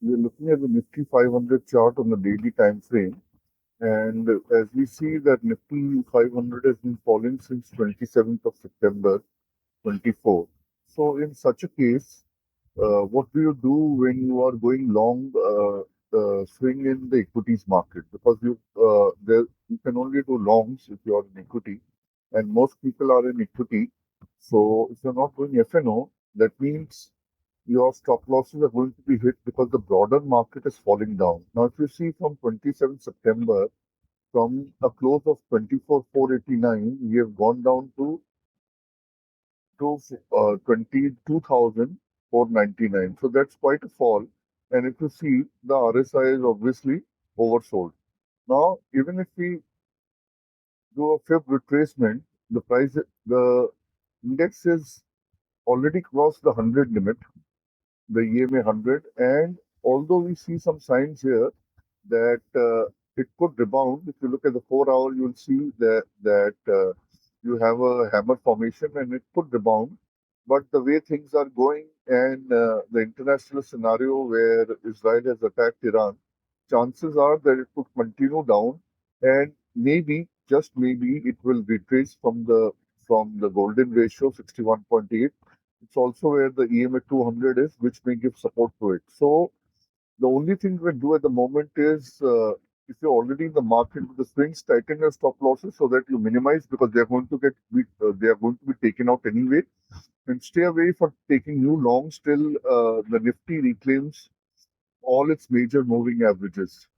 we're looking at the Nifty 500 chart on the daily time frame, and as we see that Nifty 500 has been falling since 27th of September 24. So, in such a case, what do you do when you are going long swing in the equities market? Because you can only do longs if you are in equity, and most people are in equity. So, if you're not doing FNO, that means your stop losses are going to be hit because the broader market is falling down. Now, if you see from 27 September, from a close of 24,489, we have gone down to 22,499. So that's quite a fall. And if you see, the RSI is obviously oversold. Now, even if we do a fib retracement, the index is already crossed the 100 limit, the EMA 100, and although we see some signs here that it could rebound. If you look at the 4 hour, you'll see that you have a hammer formation and it could rebound. But the way things are going and the international scenario where Israel has attacked Iran, chances are that it could continue down, and maybe, just maybe, it will retrace from the golden ratio 61.8. It's also where the EMA 200 is, which may give support to it. So the only thing we can do at the moment is, if you're already in the market with the swings, tighten your stop losses so that you minimize, because they are going to be taken out anyway, and stay away from taking new longs till the Nifty reclaims all its major moving averages.